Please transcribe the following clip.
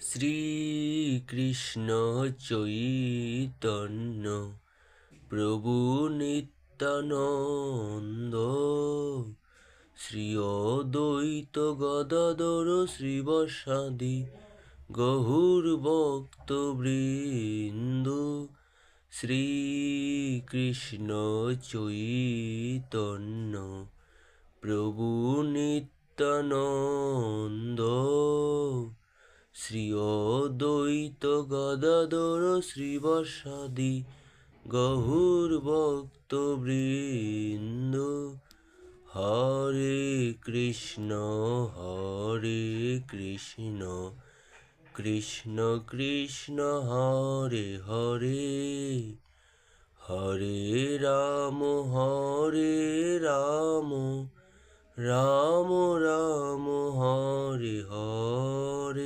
শ্রীকৃষ্ণ চৈতন্য প্রভু নিত্যানন্দ শ্রী অদ্বৈত গদাধর শ্রীবাসাদি গহুর ভক্তবৃন্দ। শ্রীকৃষ্ণ চৈতন্য প্রভু নিত্যানন্দ শ্রী অদ্বৈত গদাধর শ্রীবাসাদি গহুর ভক্তবৃন্দ। হরে কৃষ্ণ কৃষ্ণ কৃষ্ণ হরে হরে, হরে রাম রাম রাম হরে হরে।